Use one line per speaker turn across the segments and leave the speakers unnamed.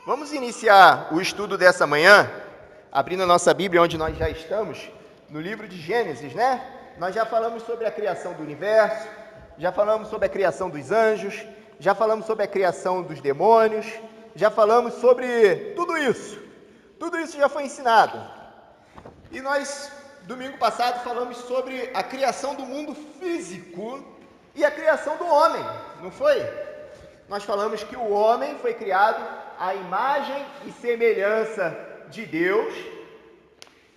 Vamos iniciar o estudo dessa manhã, abrindo a nossa Bíblia, onde nós já estamos, no livro de Gênesis, né? Nós já falamos sobre a criação do universo, já falamos sobre a criação dos anjos, já falamos sobre a criação dos demônios, já falamos sobre tudo isso. Tudo isso já foi ensinado. E nós, domingo passado, falamos sobre a criação do mundo físico e a criação do homem, não foi? Nós falamos que o homem foi criado à imagem e semelhança de Deus.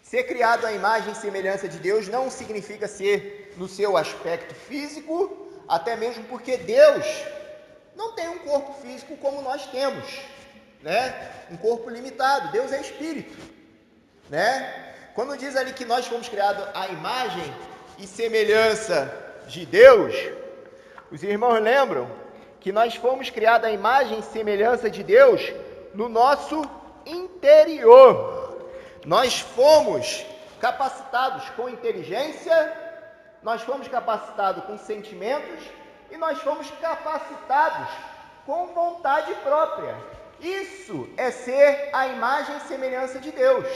Ser criado à imagem e semelhança de Deus não significa ser no seu aspecto físico, até mesmo porque Deus não tem um corpo físico como nós temos, né? Um corpo limitado. Deus é espírito, né? Quando diz ali que nós fomos criados à imagem e semelhança de Deus, os irmãos lembram que nós fomos criados à imagem e semelhança de Deus no nosso interior. Nós fomos capacitados com inteligência, nós fomos capacitados com sentimentos e nós fomos capacitados com vontade própria. Isso é ser a imagem e semelhança de Deus,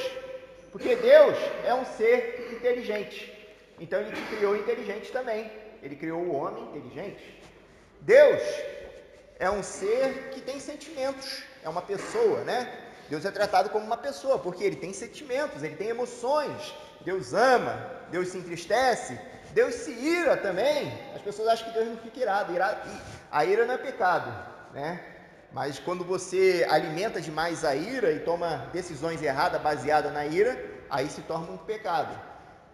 porque Deus é um ser inteligente. Então Ele criou inteligente também. Ele criou o homem inteligente. Deus é um ser que tem sentimentos, é uma pessoa, né? Deus é tratado como uma pessoa, porque Ele tem sentimentos, Ele tem emoções. Deus ama, Deus se entristece, Deus se ira também. As pessoas acham que Deus não fica irado. A ira não é pecado, né? Mas quando você alimenta demais a ira e toma decisões erradas baseadas na ira, aí se torna um pecado.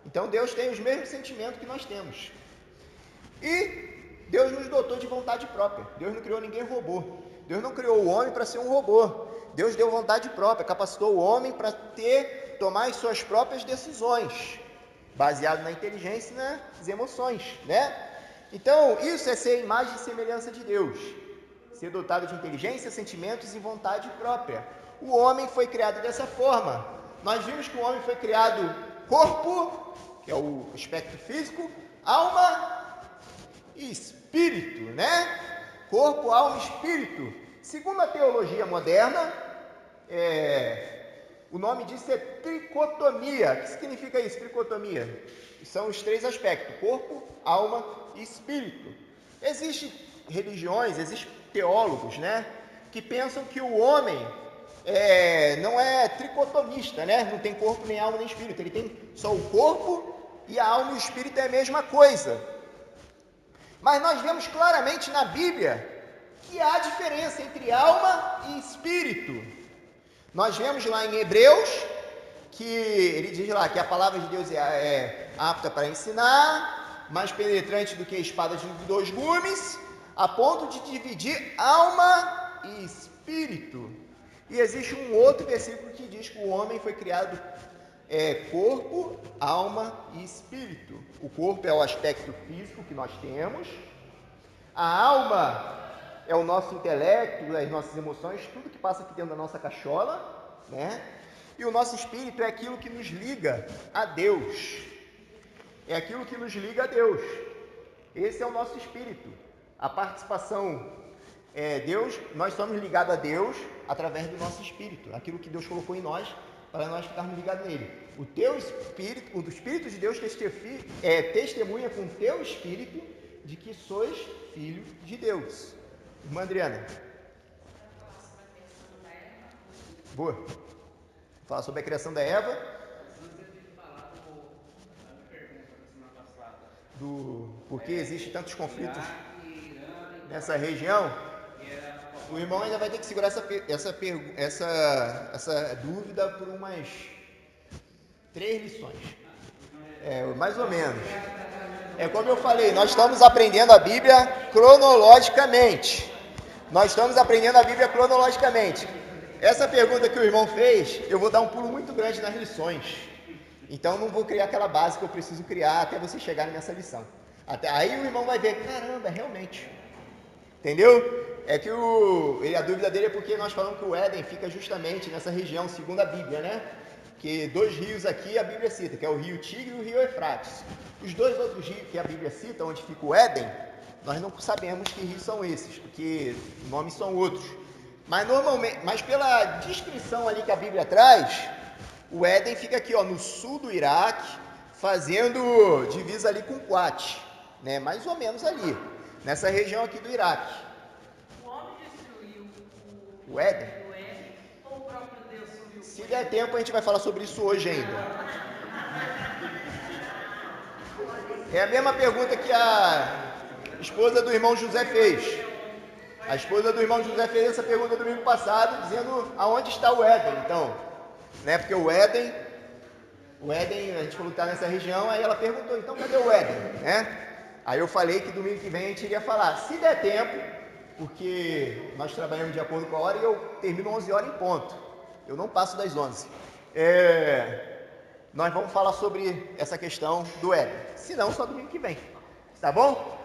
Então Deus tem os mesmos sentimentos que nós temos. E Deus nos dotou de vontade própria. Deus não criou ninguém robô. Deus não criou o homem para ser um robô. Deus deu vontade própria, capacitou o homem para tomar as suas próprias decisões, baseado na inteligência e nas emoções, né? Então, isso é ser imagem e semelhança de Deus. Ser dotado de inteligência, sentimentos e vontade própria. O homem foi criado dessa forma. Nós vimos que o homem foi criado corpo, que é o aspecto físico, alma e espírito, né? Corpo, alma e espírito. Segundo a teologia moderna, o nome disso é tricotomia. O que significa isso, tricotomia? São os três aspectos, corpo, alma e espírito. Existem religiões, existem teólogos, né, que pensam que o homem não é tricotomista, né? Não tem corpo, nem alma, nem espírito. Ele tem só o corpo e a alma e o espírito é a mesma coisa. Mas nós vemos claramente na Bíblia que há diferença entre alma e espírito. Nós vemos lá em Hebreus, que ele diz lá que a palavra de Deus é apta para ensinar, mais penetrante do que a espada de dois gumes, a ponto de dividir alma e espírito. E existe um outro versículo que diz que o homem foi criado corpo, alma e espírito. O corpo é o aspecto físico que nós temos, a alma é o nosso intelecto, as nossas emoções, tudo que passa aqui dentro da nossa cachola, né? E o nosso espírito é aquilo que nos liga a Deus. É aquilo que nos liga a Deus. Esse é o nosso espírito. A participação Deus, nós somos ligados a Deus através do nosso espírito, aquilo que Deus colocou em nós, para nós ficarmos ligados nele. O teu espírito, o Espírito de Deus testemunha com o teu espírito de que sois filho de Deus. Irmã Adriana. Boa. Vou falar sobre a criação da Eva. Do porquê existem tantos conflitos nessa região. O irmão ainda vai ter que segurar essa dúvida por umas 3 lições. Mais ou menos. É como eu falei, nós estamos aprendendo a Bíblia cronologicamente. Essa pergunta que o irmão fez, eu vou dar um pulo muito grande nas lições. Então não vou criar aquela base que eu preciso criar até você chegar nessa lição. Aí o irmão vai ver, caramba, realmente. Entendeu? A dúvida dele é porque nós falamos que o Éden fica justamente nessa região, segundo a Bíblia, né? Que 2 rios aqui a Bíblia cita, que é o rio Tigre e o rio Eufrates. Os 2 outros rios que a Bíblia cita, onde fica o Éden, nós não sabemos que rios são esses, porque nomes são outros. Mas pela descrição ali que a Bíblia traz, o Éden fica aqui, ó, no sul do Iraque, fazendo divisa ali com Kuwait, né? Mais ou menos ali, nessa região aqui do Iraque.
O homem destruiu
O Éden?
o Éden, ou o próprio Deus sumiu?
Se der tempo, a gente vai falar sobre isso hoje ainda. É a mesma pergunta que a esposa do irmão José fez. A esposa do irmão José fez essa pergunta domingo passado, dizendo aonde está o Éden, então. Né? Porque o Éden, a gente falou que está nessa região, aí ela perguntou, então cadê o Éden? Né? Aí eu falei que domingo que vem a gente iria falar, se der tempo, porque nós trabalhamos de acordo com a hora e eu termino 11 horas em ponto. Eu não passo das 11. Nós vamos falar sobre essa questão do Éden. Se não, só domingo que vem. Tá bom?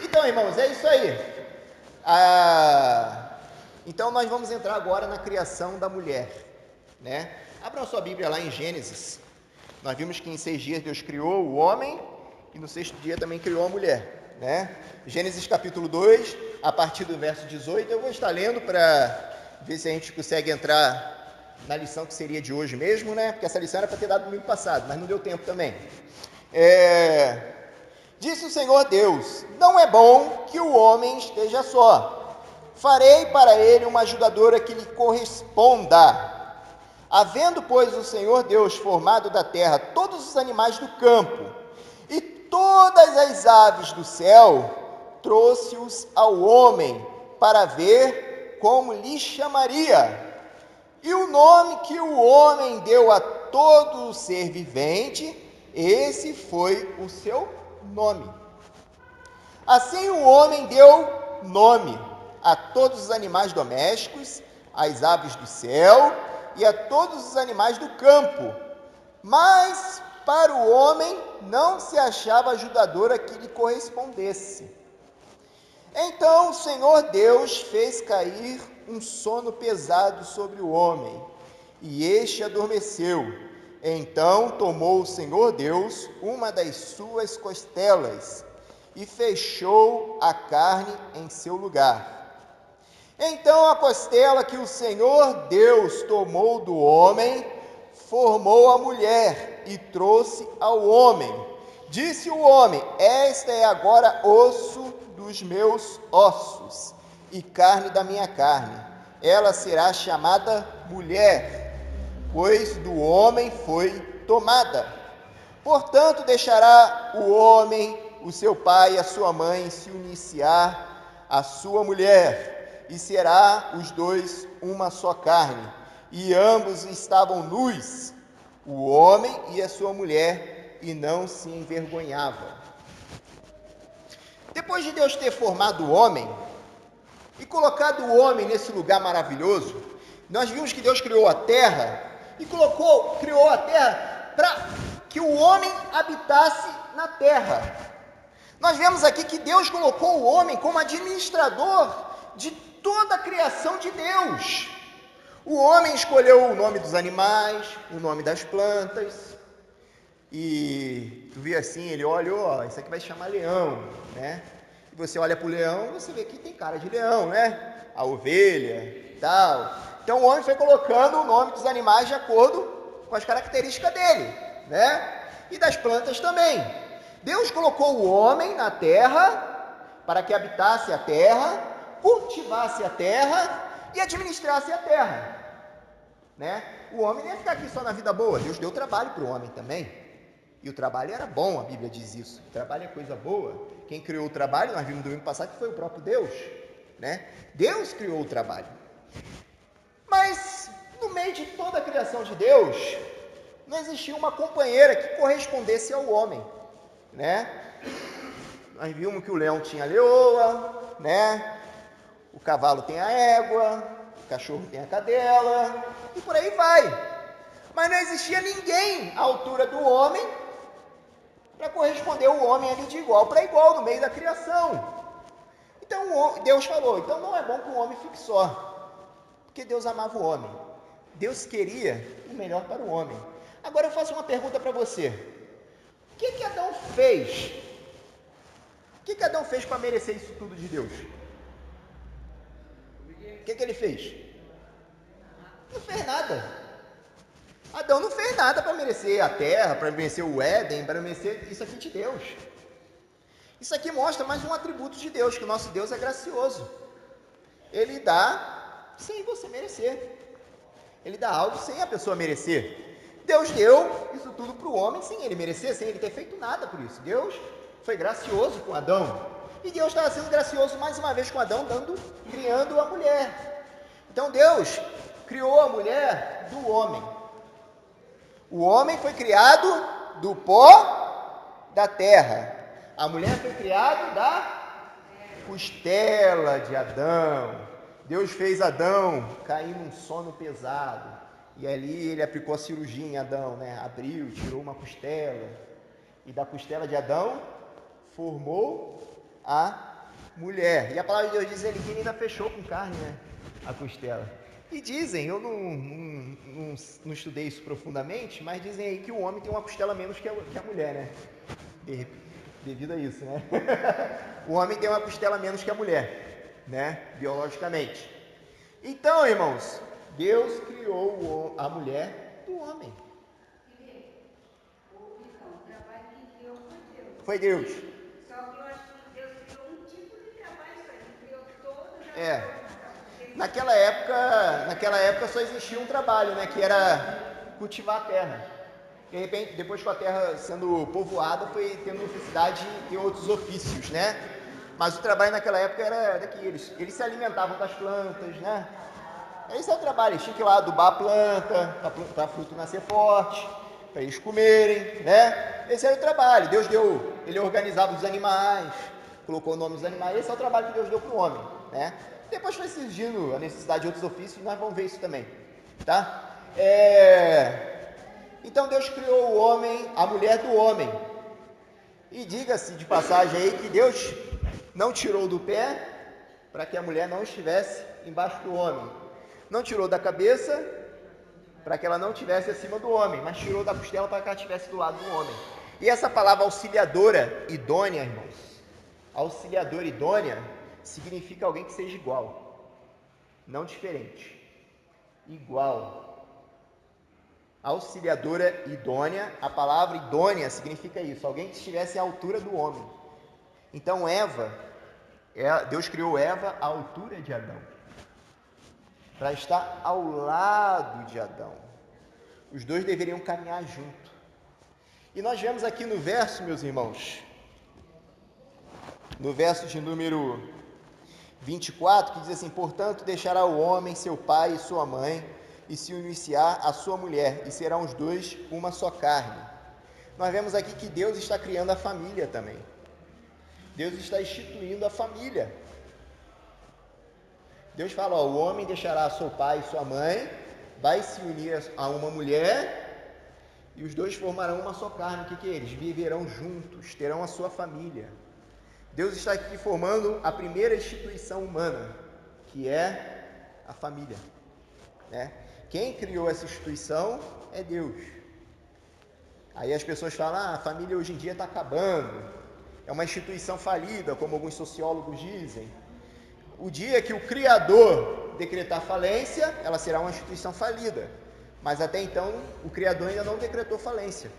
Então, irmãos, é isso aí. Então, nós vamos entrar agora na criação da mulher, né? Abra a sua Bíblia lá em Gênesis. Nós vimos que em 6 dias Deus criou o homem e no 6º dia também criou a mulher, né? Gênesis capítulo 2, a partir do verso 18, eu vou estar lendo para ver se a gente consegue entrar na lição que seria de hoje mesmo, né? Porque essa lição era para ter dado domingo passado, mas não deu tempo também. Disse o Senhor Deus, não é bom que o homem esteja só. Farei para ele uma ajudadora que lhe corresponda. Havendo, pois, o Senhor Deus formado da terra todos os animais do campo e todas as aves do céu, trouxe-os ao homem para ver como lhe chamaria. E o nome que o homem deu a todo ser vivente, esse foi o seu nome. Assim o homem deu nome a todos os animais domésticos, às aves do céu e a todos os animais do campo. Mas para o homem não se achava ajudadora que lhe correspondesse. Então o Senhor Deus fez cair um sono pesado sobre o homem, e este adormeceu. Então tomou o Senhor Deus uma das suas costelas e fechou a carne em seu lugar. Então a costela que o Senhor Deus tomou do homem, formou a mulher e trouxe ao homem. Disse o homem, esta é agora osso dos meus ossos e carne da minha carne. Ela será chamada mulher, pois do homem foi tomada. Portanto, deixará o homem, o seu pai e a sua mãe, e se unir-se-á a sua mulher, e será os dois uma só carne. E ambos estavam nus, o homem e a sua mulher, e não se envergonhavam. Depois de Deus ter formado o homem e colocado o homem nesse lugar maravilhoso, nós vimos que Deus criou a terra e criou a terra para que o homem habitasse na terra. Nós vemos aqui que Deus colocou o homem como administrador de toda a criação de Deus. O homem escolheu o nome dos animais, o nome das plantas, e tu vê assim, ele olha, ó, isso aqui vai se chamar leão, né? E você olha para o leão, você vê que tem cara de leão, né? A ovelha e tal. Então o homem foi colocando o nome dos animais de acordo com as características dele, né? E das plantas também. Deus colocou o homem na terra para que habitasse a terra, cultivasse a terra e administrasse a terra, né? O homem não ia ficar aqui só na vida boa, Deus deu trabalho para o homem também. E o trabalho era bom, a Bíblia diz isso. O trabalho é coisa boa. Quem criou o trabalho, nós vimos no domingo passado que foi o próprio Deus, né? Deus criou o trabalho. Mas, no meio de toda a criação de Deus, não existia uma companheira que correspondesse ao homem, né? Nós vimos que o leão tinha a leoa, né? O cavalo tem a égua, o cachorro tem a cadela, e por aí vai. Mas não existia ninguém à altura do homem para corresponder o homem ali de igual para igual no meio da criação. Então Deus falou, então não é bom que o homem fique só, porque Deus amava o homem. Deus queria o melhor para o homem. Agora eu faço uma pergunta para você. O que Adão fez? O O que Adão fez para merecer isso tudo de Deus? O que ele fez? Não fez nada. Adão não fez nada para merecer a terra, para merecer o Éden, para merecer isso aqui de Deus. Isso aqui mostra mais um atributo de Deus, que o nosso Deus é gracioso. Ele dá sem você merecer. Ele dá algo sem a pessoa merecer. Deus deu isso tudo para o homem sem ele merecer, sem ele ter feito nada por isso. Deus foi gracioso com Adão. E Deus estava sendo gracioso mais uma vez com Adão, criando a mulher. Então Deus criou a mulher do homem. O homem foi criado do pó da terra. A mulher foi criada da costela de Adão. Deus fez Adão cair num sono pesado. E ali ele aplicou a cirurgia em Adão, né? Abriu, tirou uma costela. E da costela de Adão formou a mulher. E a palavra de Deus diz ali que ele ainda fechou com carne, né? A costela. E dizem, eu não estudei isso profundamente, mas dizem aí que o homem tem uma costela menos que a mulher, né? Devido a isso, né? O homem tem uma costela menos que a mulher, né? Biologicamente. Então, irmãos, Deus criou a mulher do homem.
O trabalho que criou
Foi Deus.
Só que eu acho que Deus criou um tipo de trabalho, só ele criou todo o
É. Naquela época só existia um trabalho, né? Que era cultivar a terra. De repente, depois com a terra sendo povoada, foi tendo necessidade de ter outros ofícios, né? Mas o trabalho naquela época era daqui, eles se alimentavam das plantas, né? Esse é o trabalho, eles tinham que ir lá adubar a planta, para a fruta nascer forte, para eles comerem, né? Esse era o trabalho. Deus deu, ele organizava os animais, colocou o nome dos animais, esse é o trabalho que Deus deu para o homem, né? Depois foi surgindo a necessidade de outros ofícios, e nós vamos ver isso também, tá? Então Deus criou o homem, a mulher do homem. E diga-se de passagem aí que Deus não tirou do pé para que a mulher não estivesse embaixo do homem. Não tirou da cabeça para que ela não estivesse acima do homem, mas tirou da costela para que ela estivesse do lado do homem. E essa palavra auxiliadora idônea, irmãos, auxiliadora idônea, significa alguém que seja igual, não diferente, igual. Auxiliadora idônea, a palavra idônea significa isso, alguém que estivesse à altura do homem. Então Deus criou Eva à altura de Adão, para estar ao lado de Adão. Os dois deveriam caminhar junto. E nós vemos aqui no verso, meus irmãos, no verso de número 24, que diz assim: portanto, deixará o homem seu pai e sua mãe, e se unir-se-á à sua mulher, e serão os dois uma só carne. Nós vemos aqui que Deus está criando a família também. Deus está instituindo a família. Deus fala, o homem deixará seu pai e sua mãe, vai se unir a uma mulher, e os dois formarão uma só carne. O que é? Eles viverão juntos, terão a sua família. Deus está aqui formando a primeira instituição humana, que é a família, né? Quem criou essa instituição é Deus. Aí as pessoas falam, a família hoje em dia está acabando, é uma instituição falida, como alguns sociólogos dizem. O dia que o Criador decretar falência, ela será uma instituição falida. Mas até então, o Criador ainda não decretou falência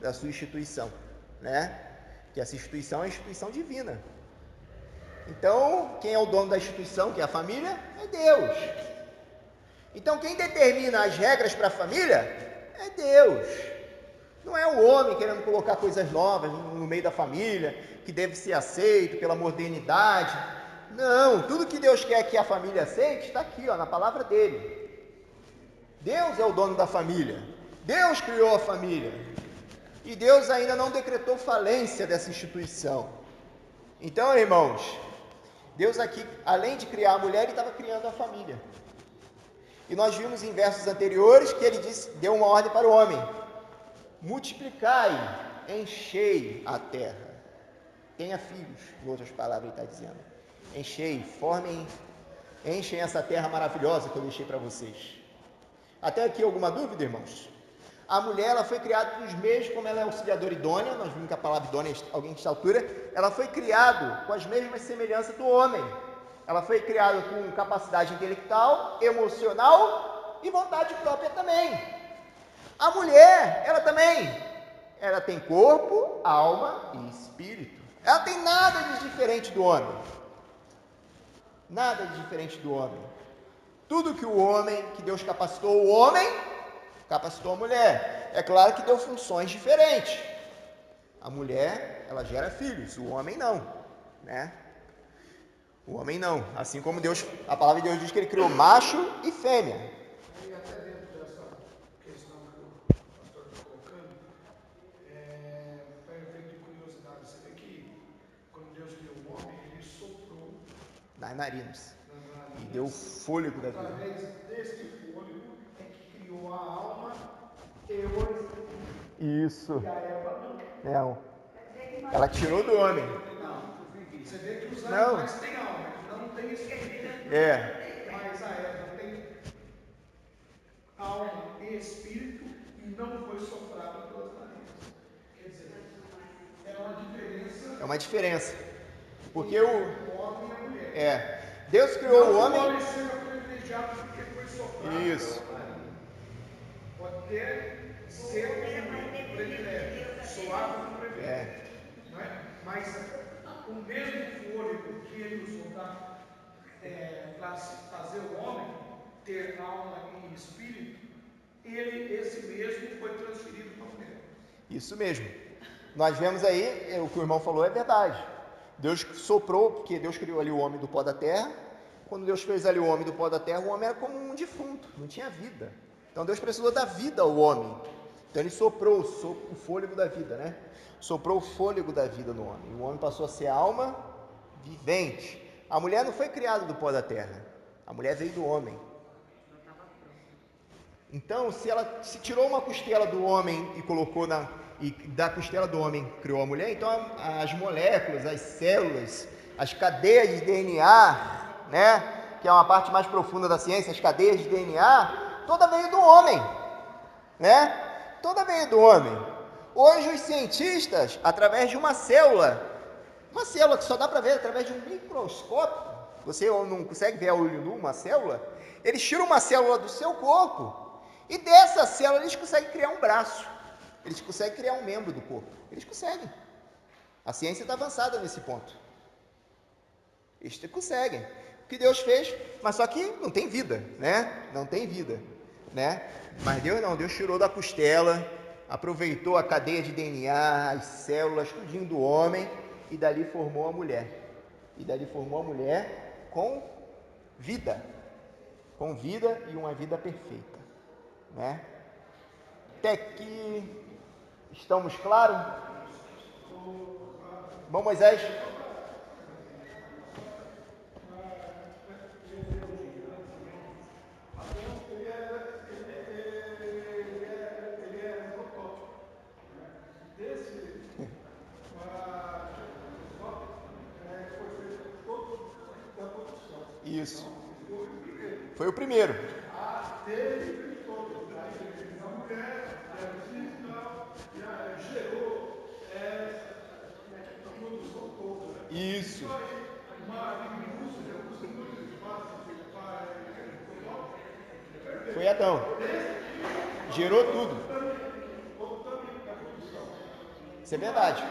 da sua instituição, né? Que essa instituição é a instituição divina. Então, quem é o dono da instituição, que é a família? É Deus. Então, quem determina as regras para a família é Deus. Não é o homem querendo colocar coisas novas no meio da família, que deve ser aceito pela modernidade. Não, tudo que Deus quer que a família aceite está aqui, na palavra dele. Deus é o dono da família. Deus criou a família. E Deus ainda não decretou falência dessa instituição. Então, irmãos, Deus aqui, além de criar a mulher, ele estava criando a família. E nós vimos em versos anteriores que ele deu uma ordem para o homem: multiplicai, enchei a terra, tenha filhos, em outras palavras ele está dizendo. Enchei, enchem essa terra maravilhosa que eu deixei para vocês. Até aqui alguma dúvida, irmãos? A mulher, ela foi criada dos mesmos, como ela é auxiliadora idônea, nós vimos que a palavra idônea, alguém de altura, ela foi criada com as mesmas semelhanças do homem. Ela foi criada com capacidade intelectual, emocional e vontade própria também. A mulher, ela também, ela tem corpo, alma e espírito. Ela tem nada de diferente do homem. Nada de diferente do homem. Tudo que o homem, que Deus capacitou o homem, capacitou a mulher. É claro que deu funções diferentes. A mulher, ela gera filhos, o homem não, né? O homem não. Assim como Deus, a palavra de Deus diz que ele criou macho e fêmea.
E até dentro dessa questão que o pastor está colocando, para efeito de curiosidade, você vê que quando Deus criou o homem, ele soprou
Nas narinas.
nas narinas,
E deu fôlego da vida.
através deste fôlego é que criou a alma e o espírito.
Isso.
E a Eva não.
Não. Ela tirou do homem.
Não. Você vê que os
Não.
animais têm alma, não tem espírito.
É.
Mas a Eva tem alma e espírito e não foi soprada pelas narinas. Quer dizer, é uma diferença
É uma diferença. Porque o.
entre o homem e a mulher.
É. Deus criou o homem.
Não pode ser privilegiado porque foi soprado.
Isso.
Pode ter ser um privilégio, suave um privilégio.
É.
Não é? Mas o mesmo fôlego que ele usou para fazer o homem ter alma e espírito, esse mesmo foi transferido para a mulher.
Isso mesmo. Nós vemos aí, o que o irmão falou é verdade. Deus soprou, porque Deus criou ali o homem do pó da terra. Quando Deus fez ali o homem do pó da terra, o homem era como um defunto, não tinha vida. Então Deus precisou dar vida ao homem. Então ele soprou o fôlego da vida, né? Soprou o fôlego da vida no homem. O homem passou a ser alma vivente. A mulher não foi criada do pó da terra. A mulher veio do homem. Então, se tirou uma costela do homem e colocou e da costela do homem criou a mulher, então as moléculas, as células, as cadeias de DNA, né, que é uma parte mais profunda da ciência, as cadeias de DNA, toda veio do homem, né? Toda veio do homem. Hoje os cientistas, através de uma célula que só dá para ver através de um microscópio, você não consegue ver a olho nu uma célula, eles tiram uma célula do seu corpo e dessa célula eles conseguem criar um braço, eles conseguem criar um membro do corpo, eles conseguem. A ciência está avançada nesse ponto. Eles conseguem. O que Deus fez, mas só que não tem vida, né? Não tem vida, né? Mas Deus não, Deus tirou da costela, aproveitou a cadeia de DNA, as células, tudinho do homem, e dali formou a mulher. E dali formou a mulher com vida e uma vida perfeita, né? Até aqui estamos claros? Bom, Moisés? Isso. Foi o primeiro. Isso. Foi Adão. Gerou tudo. Isso é verdade.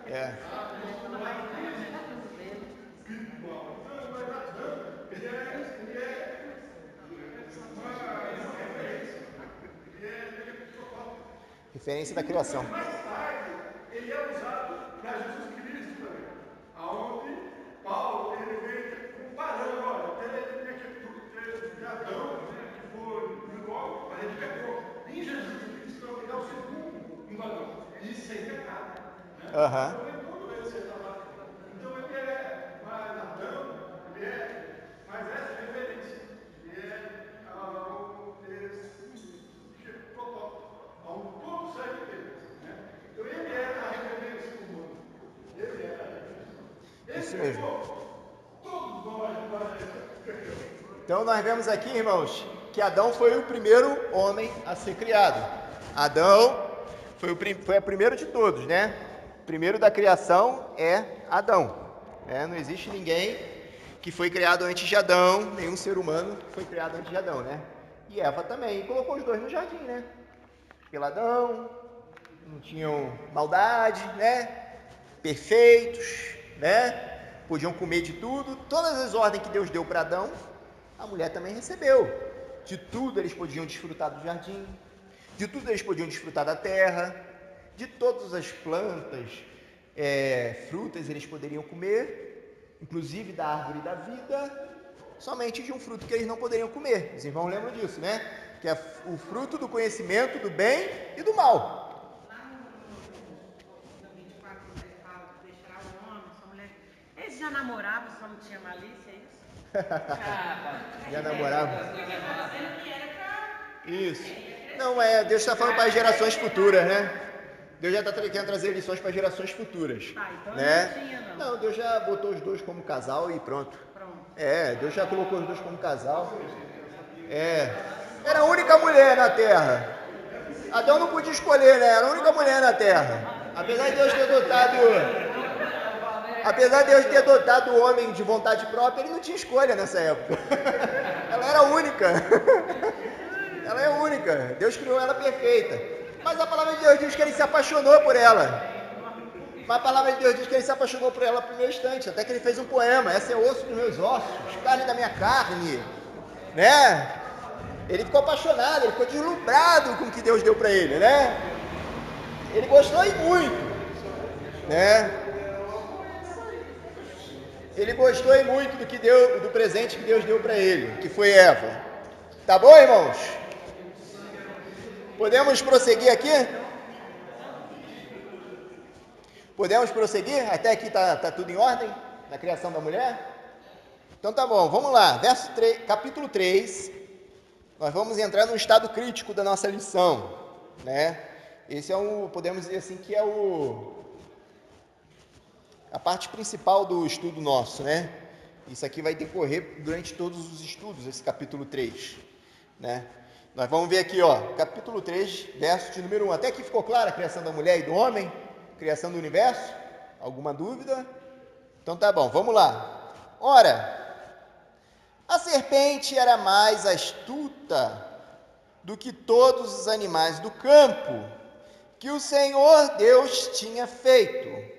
É. Referência da criação.
Mais tarde, ele é usado para Jesus Cristo também. Aonde Paulo ele vem comparando, olha, teve de Adão, né, que foi igual, mas ele pecou. Em Jesus Cristo, ele é o segundo igual. Isso sem pecado. Né? Então é tudo esse trabalho. Então ele é mais Adão, ele é mais essa referência. Ele é esse protótipo. Onde todo serve dele. Né?
isso mesmo. Então nós vemos aqui, irmãos, que Adão foi o primeiro homem a ser criado. Adão foi o primeiro de todos, né? O primeiro da criação é Adão. Não existe ninguém que foi criado antes de Adão, nenhum ser humano foi criado antes de Adão, né? E Eva também, e colocou os dois no jardim, né? Peladão, não tinham maldade, né? Perfeitos, né? Podiam comer de tudo. Todas as ordens que Deus deu para Adão, a mulher também recebeu. De tudo eles podiam desfrutar do jardim, de tudo eles podiam desfrutar da terra, de todas as plantas, frutas eles poderiam comer, inclusive da árvore da vida, somente de um fruto que eles não poderiam comer. Os irmãos lembram disso, né? Que é o fruto do conhecimento do bem e do mal.
Lá no 24, você fala, deixará o homem, sua mulher. Eles já namoravam, só não tinha malícia, é isso?
Já namoravam?
Dizendo que era pra...
Isso. Não, Deus está falando para as gerações futuras, né? Deus já está querendo trazer lições para gerações futuras.
Então
né?
não tinha, não.
Não, Deus já botou os dois como casal e pronto.
Pronto.
Deus já colocou os dois como casal. Era a única mulher na terra. Adão não podia escolher, né? Era a única mulher na terra. Apesar de Deus ter dotado o homem de vontade própria, ele não tinha escolha nessa época. Ela era única. Ela é única. Deus criou ela perfeita. Mas a palavra de Deus diz que ele se apaixonou por ela. Mas a palavra de Deus diz que ele se apaixonou por ela no primeiro instante. Até que ele fez um poema. Essa é osso dos meus ossos, carne da minha carne. Né? Ele ficou apaixonado, ele ficou deslumbrado com o que Deus deu para ele, né? Ele gostou e muito. Né? Ele gostou e muito do presente que Deus deu para ele, que foi Eva. Tá bom, irmãos? Podemos prosseguir aqui? Podemos prosseguir? Até aqui tá tudo em ordem? Na criação da mulher? Então tá bom, vamos lá. Capítulo 3. Nós vamos entrar num estado crítico da nossa lição, né? Esse podemos dizer assim, que é a parte principal do estudo nosso, né? Isso aqui vai decorrer durante todos os estudos, esse capítulo 3, né? Nós vamos ver aqui, capítulo 3, verso de número 1. Até aqui ficou clara a criação da mulher e do homem? Criação do universo? Alguma dúvida? Então tá bom, vamos lá. Ora, a serpente era mais astuta do que todos os animais do campo que o Senhor Deus tinha feito.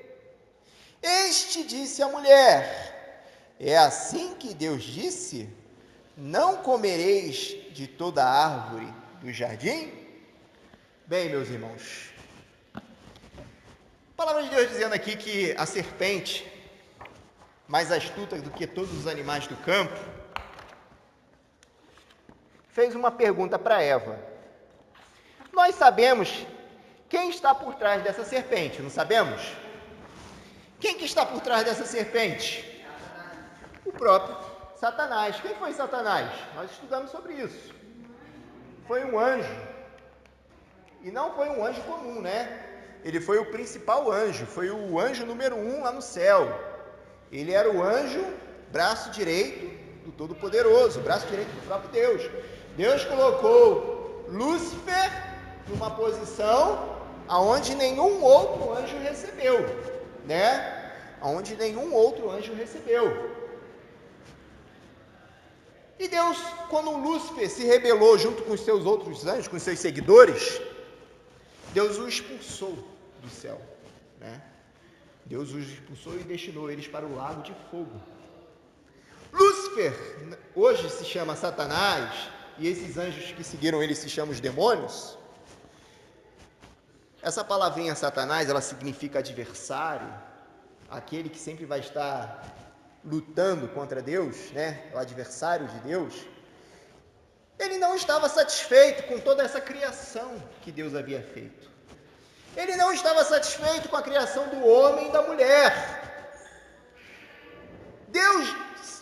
Este disse à mulher: é assim que Deus disse: não comereis de toda a árvore do jardim? Bem, meus irmãos, a palavra de Deus dizendo aqui que a serpente, mais astuta do que todos os animais do campo, fez uma pergunta para Eva. Nós sabemos quem está por trás dessa serpente, não sabemos? Quem que está por trás dessa serpente? O próprio Satanás. Quem foi Satanás? Nós estudamos sobre isso. Foi um anjo. E não foi um anjo comum, né? Ele foi o principal anjo, foi o anjo número 1 lá no céu. Ele era o anjo, braço direito do Todo-Poderoso, braço direito do próprio Deus. Deus colocou Lúcifer numa posição aonde nenhum outro anjo recebeu, né? Aonde nenhum outro anjo recebeu. E Deus, quando Lúcifer se rebelou junto com os seus outros anjos, com os seus seguidores, Deus o expulsou do céu, né? Deus os expulsou e destinou eles para o lago de fogo. Lúcifer, hoje se chama Satanás, e esses anjos que seguiram ele se chamam os demônios. Essa palavrinha Satanás, ela significa adversário, aquele que sempre vai estar lutando contra Deus, né? O adversário de Deus. Ele não estava satisfeito com toda essa criação que Deus havia feito. Ele não estava satisfeito com a criação do homem e da mulher.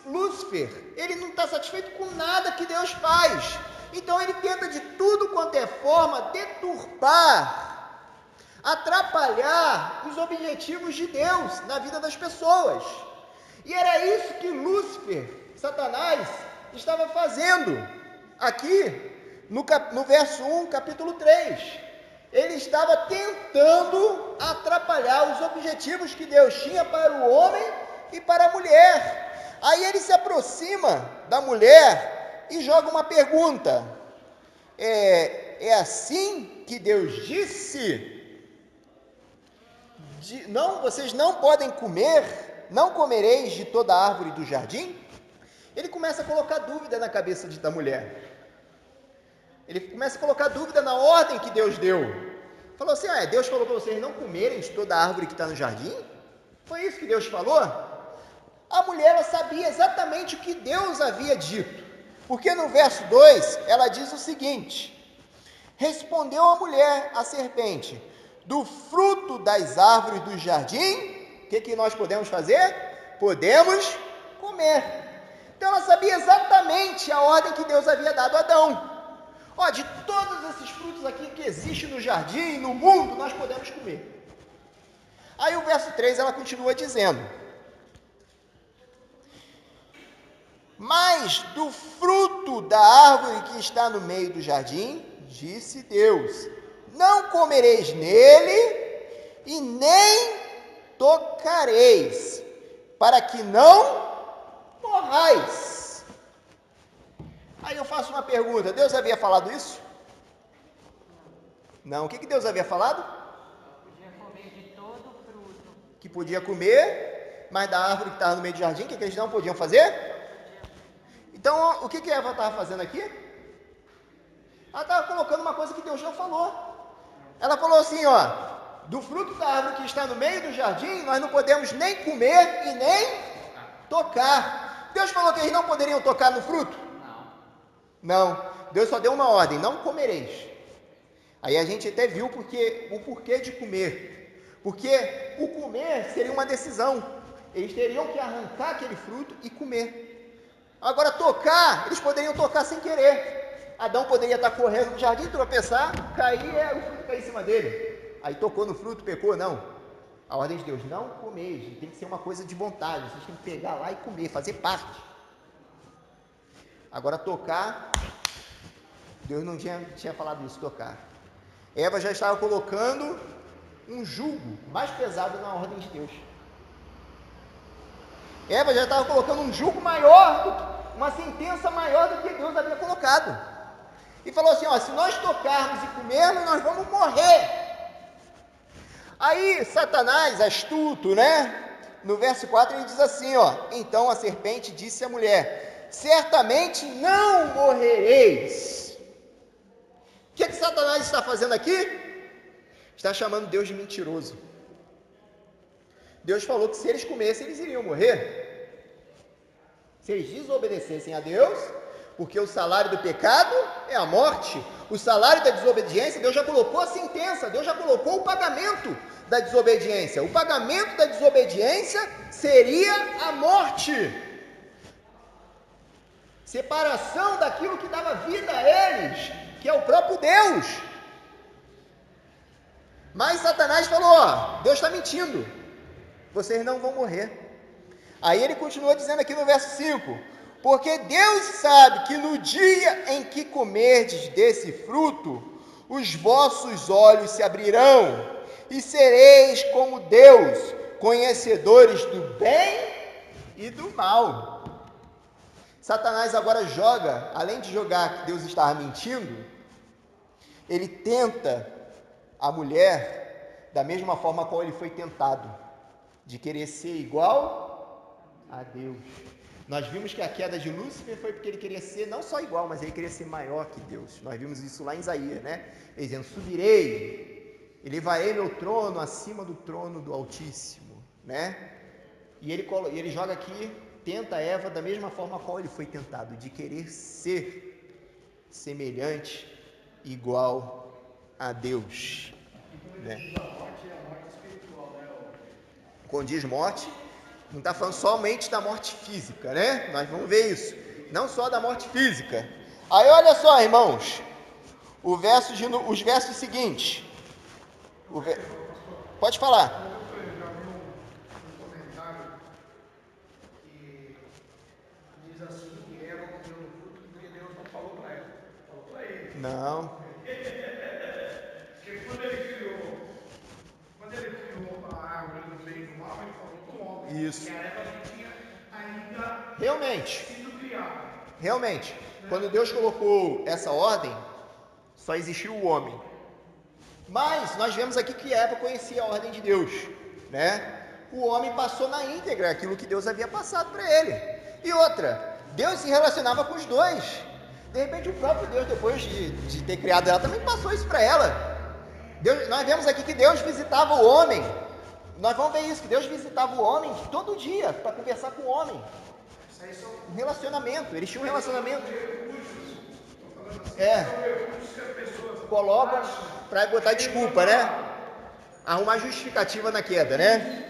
Lúcifer, ele não está satisfeito com nada que Deus faz. Então ele tenta de tudo quanto é forma deturpar, atrapalhar os objetivos de Deus na vida das pessoas. E era isso que Lúcifer, Satanás, estava fazendo aqui no verso 1, capítulo 3. Ele estava tentando atrapalhar os objetivos que Deus tinha para o homem e para a mulher. Aí ele se aproxima da mulher e joga uma pergunta. É assim que Deus disse? Não, vocês não podem comer, não comereis de toda árvore do jardim? Ele começa a colocar dúvida na cabeça da mulher. Ele começa a colocar dúvida na ordem que Deus deu. Falou assim, Deus falou para vocês não comerem de toda árvore que está no jardim? Foi isso que Deus falou? A mulher, ela sabia exatamente o que Deus havia dito. Porque no verso 2, ela diz o seguinte: respondeu a mulher, a serpente, do fruto das árvores do jardim, o que nós podemos fazer? Podemos comer. Então ela sabia exatamente a ordem que Deus havia dado a Adão. De todos esses frutos aqui que existem no jardim, no mundo, nós podemos comer. Aí o verso 3, ela continua dizendo: mas do fruto da árvore que está no meio do jardim, disse Deus, não comereis nele e nem tocareis, para que não morrais. Aí eu faço uma pergunta, Deus havia falado isso? Não, o que Deus havia falado?
Podia comer de todo o fruto.
Que podia comer, mas da árvore que estava no meio do jardim, o que eles não podiam fazer? Então, o que Eva estava fazendo aqui? Ela estava colocando uma coisa que Deus não falou. Ela falou assim, do fruto da árvore que está no meio do jardim, nós não podemos nem comer e nem tocar. Deus falou que eles não poderiam tocar no fruto? Não, Deus só deu uma ordem, não comereis. Aí a gente até viu o porquê de comer. Porque o comer seria uma decisão. Eles teriam que arrancar aquele fruto e comer. Agora tocar, eles poderiam tocar sem querer. Adão poderia estar correndo no jardim, tropeçar, cair e o fruto cair em cima dele. Aí tocou no fruto, pecou, não. A ordem de Deus, não comeis, tem que ser uma coisa de vontade, vocês têm que pegar lá e comer, fazer parte. Agora tocar, Deus não tinha falado isso, tocar. Eva já estava colocando um jugo mais pesado na ordem de Deus. Eva já estava colocando um jugo maior, uma sentença maior do que Deus havia colocado. E falou assim, se nós tocarmos e comermos, nós vamos morrer. Aí Satanás, astuto, no verso 4 ele diz assim, então a serpente disse à mulher, certamente não morrereis. O que Satanás está fazendo aqui? Está chamando Deus de mentiroso. Deus falou que se eles comessem, eles iriam morrer. Se eles desobedecessem a Deus, porque o salário do pecado é a morte. O salário da desobediência, Deus já colocou a sentença, Deus já colocou o pagamento da desobediência. O pagamento da desobediência seria a morte. Separação daquilo que dava vida a eles, que é o próprio Deus. Mas Satanás falou, Deus está mentindo, vocês não vão morrer. Aí ele continua dizendo aqui no verso 5, porque Deus sabe que no dia em que comerdes desse fruto, os vossos olhos se abrirão, e sereis como Deus, conhecedores do bem e do mal. Satanás agora joga, além de jogar que Deus estava mentindo, ele tenta a mulher da mesma forma como ele foi tentado, de querer ser igual a Deus. Nós vimos que a queda de Lúcifer foi porque ele queria ser não só igual, mas ele queria ser maior que Deus. Nós vimos isso lá em Isaías, Ele dizendo, subirei, elevarei meu trono acima do trono do Altíssimo, E ele joga aqui, tenta Eva da mesma forma qual ele foi tentado, de querer ser semelhante, igual a Deus. Condiz morte, não está falando somente da morte física, Nós vamos ver isso, não só da morte física. Aí olha só, irmãos, os versos seguintes. Pode falar. Não.
Porque quando ele criou a árvore do bem e do mal, ele falou com o homem.
Isso.
E a Eva não tinha ainda
Realmente.
sido criada.
Realmente. Quando Deus colocou essa ordem, só existiu o homem. Mas nós vemos aqui que Eva conhecia a ordem de Deus, né? O homem passou na íntegra aquilo que Deus havia passado para ele. E outra, Deus se relacionava com os dois. De repente o próprio Deus, depois de ter criado ela, também passou isso para ela. Nós vemos aqui que Deus visitava o homem. Nós vamos ver isso, que Deus visitava o homem todo dia para conversar com o homem. Um relacionamento, eles tinham um relacionamento. Colocam para botar desculpa, né? Arrumar justificativa na queda, né?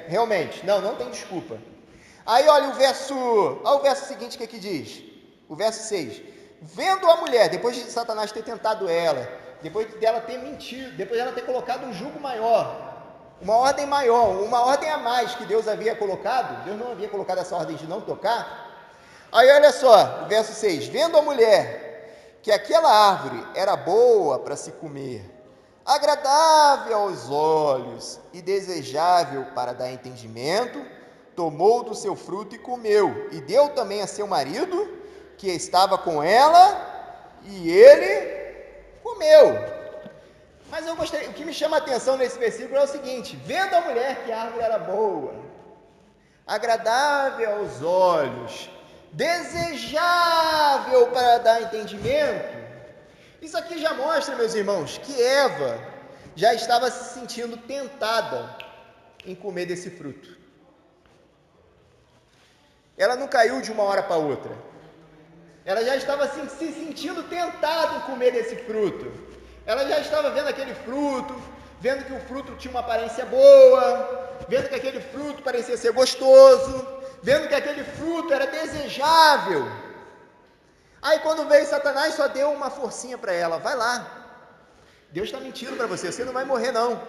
Realmente, não tem desculpa. Aí olha o verso seguinte que diz, o verso 6. Vendo a mulher, depois de Satanás ter tentado ela, depois dela ter mentido, depois dela ter colocado um jugo maior, uma ordem maior, uma ordem a mais que Deus havia colocado, Deus não havia colocado essa ordem de não tocar. Aí olha só, o verso 6, vendo a mulher que aquela árvore era boa para se comer, agradável aos olhos e desejável para dar entendimento, tomou do seu fruto e comeu, e deu também a seu marido, que estava com ela, e ele comeu. Mas o que me chama a atenção nesse versículo é o seguinte, vendo a mulher que a árvore era boa, agradável aos olhos, desejável para dar entendimento, isso aqui já mostra, meus irmãos, que Eva já estava se sentindo tentada em comer desse fruto. Ela não caiu de uma hora para outra. Ela já estava se sentindo tentada em comer desse fruto. Ela já estava vendo aquele fruto, vendo que o fruto tinha uma aparência boa, vendo que aquele fruto parecia ser gostoso, vendo que aquele fruto era desejável. Aí quando veio Satanás, só deu uma forcinha para ela, vai lá, Deus está mentindo para você, você não vai morrer não.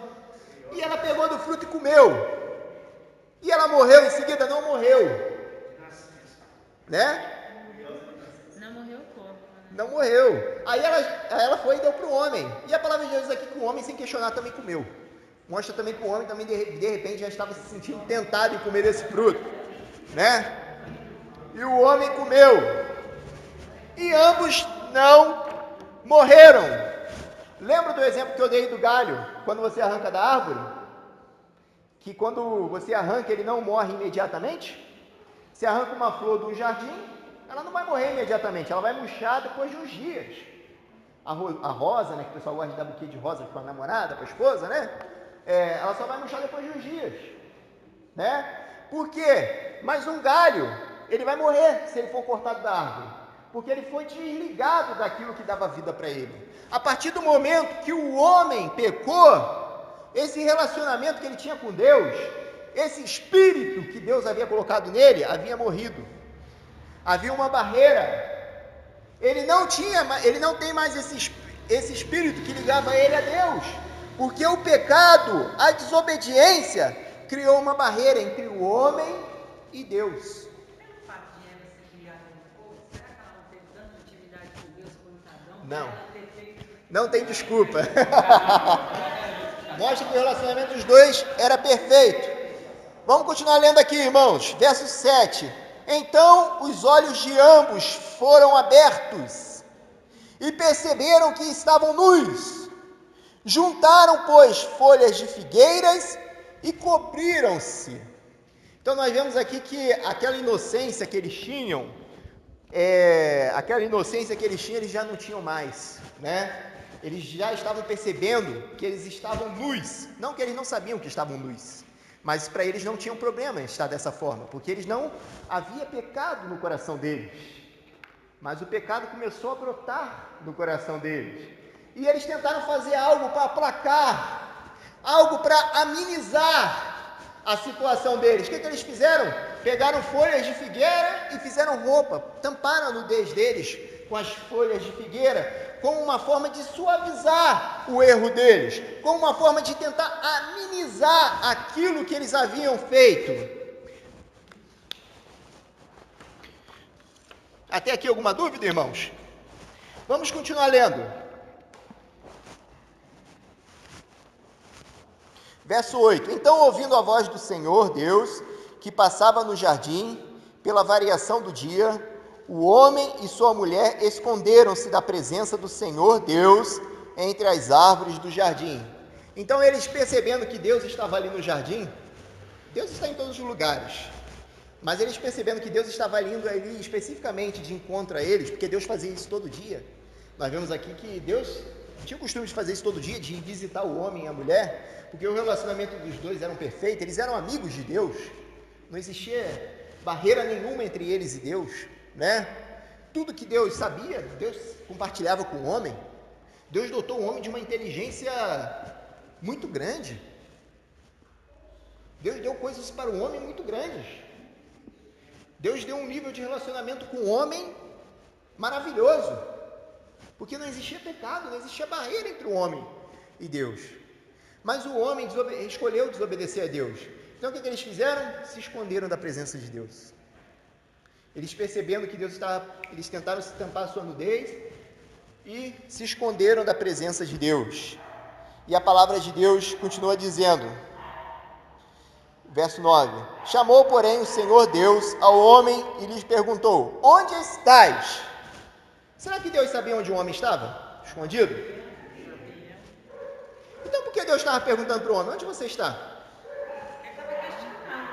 E ela pegou do fruto e comeu, e ela morreu em seguida? Não morreu, né?
Não morreu o corpo.
Não morreu. Aí ela foi e deu para o homem, e a palavra de Deus aqui que o homem, sem questionar, também comeu. Mostra também que o homem também de repente já estava se sentindo tentado em comer esse fruto, né? E o homem comeu, e ambos não morreram. Lembra do exemplo que eu dei do galho, quando você arranca da árvore? Que quando você arranca, ele não morre imediatamente? Você arranca uma flor de um jardim, ela não vai morrer imediatamente, ela vai murchar depois de uns dias. A rosa, né, que o pessoal gosta de dar buquê de rosa para a namorada, para a esposa, né? Ela só vai murchar depois de uns dias, né? Por quê? Mas um galho, ele vai morrer se ele for cortado da árvore, porque ele foi desligado daquilo que dava vida para ele. A partir do momento que o homem pecou, esse relacionamento que ele tinha com Deus, esse espírito que Deus havia colocado nele, havia morrido. Havia uma barreira. Ele não tem mais esse espírito que ligava ele a Deus, porque o pecado, a desobediência, criou uma barreira entre o homem e Deus.
Pelo fato de Eva ser criada no fogo, será que ela não teve tanta intimidade com Deus quanto Adão?
Não. Não tem desculpa. Mostra que o relacionamento dos dois era perfeito. Vamos continuar lendo aqui, irmãos. Verso 7. Então os olhos de ambos foram abertos e perceberam que estavam nus. Juntaram, pois, folhas de figueiras e cobriram-se. Então nós vemos aqui que aquela inocência que eles tinham, eles já não tinham mais, né? Eles já estavam percebendo que eles estavam nus, não que eles não sabiam que estavam nus, mas para eles não tinham problema em estar dessa forma, porque eles não havia pecado no coração deles, mas o pecado começou a brotar no coração deles, e eles tentaram fazer algo para aplacar, algo para amenizar a situação deles. O que eles fizeram? Pegaram folhas de figueira e fizeram roupa, tamparam a nudez deles com as folhas de figueira, como uma forma de suavizar o erro deles, como uma forma de tentar amenizar aquilo que eles haviam feito. Até aqui alguma dúvida, irmãos? Vamos continuar lendo. Verso 8. Então, ouvindo a voz do Senhor Deus, que passava no jardim, pela variação do dia, o homem e sua mulher esconderam-se da presença do Senhor Deus entre as árvores do jardim. Então, eles percebendo que Deus estava ali no jardim, Deus está em todos os lugares, mas eles percebendo que Deus estava indo ali especificamente de encontro a eles, porque Deus fazia isso todo dia. Nós vemos aqui que Deus tinha o costume de fazer isso todo dia, de visitar o homem e a mulher, porque o relacionamento dos dois era perfeito, eles eram amigos de Deus, não existia barreira nenhuma entre eles e Deus, né? Tudo que Deus sabia, Deus compartilhava com o homem. Deus dotou o homem de uma inteligência muito grande. Deus deu coisas para o homem muito grandes. Deus deu um nível de relacionamento com o homem maravilhoso, porque não existia pecado, não existia barreira entre o homem e Deus. Mas o homem escolheu desobedecer a Deus. Então o que eles fizeram? Se esconderam da presença de Deus. Eles percebendo que Deus estava, eles tentaram se tampar a sua nudez e se esconderam da presença de Deus. E a palavra de Deus continua dizendo, verso 9: chamou, porém, o Senhor Deus ao homem e lhes perguntou: onde estás? Será que Deus sabia onde o homem estava? Escondido? Então por que Deus estava perguntando para o homem: onde você está?
Ele estava questionando.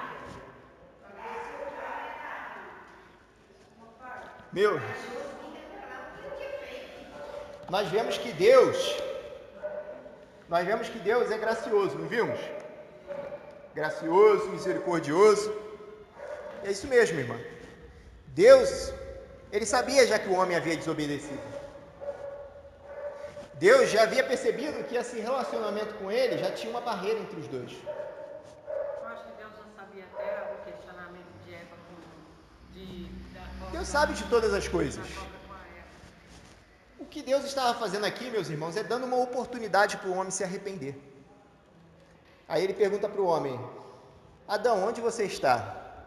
Meu, nós vemos que Deus é gracioso, não vimos? Gracioso, misericordioso. É isso mesmo, irmã. Deus, ele sabia já que o homem havia desobedecido. Deus já havia percebido que esse relacionamento com ele já tinha uma barreira entre os dois.
Eu acho que Deus não sabia até o questionamento de Eva
Deus sabe de todas as coisas. O que Deus estava fazendo aqui, meus irmãos, é dando uma oportunidade para o homem se arrepender. Aí ele pergunta para o homem: Adão, onde você está?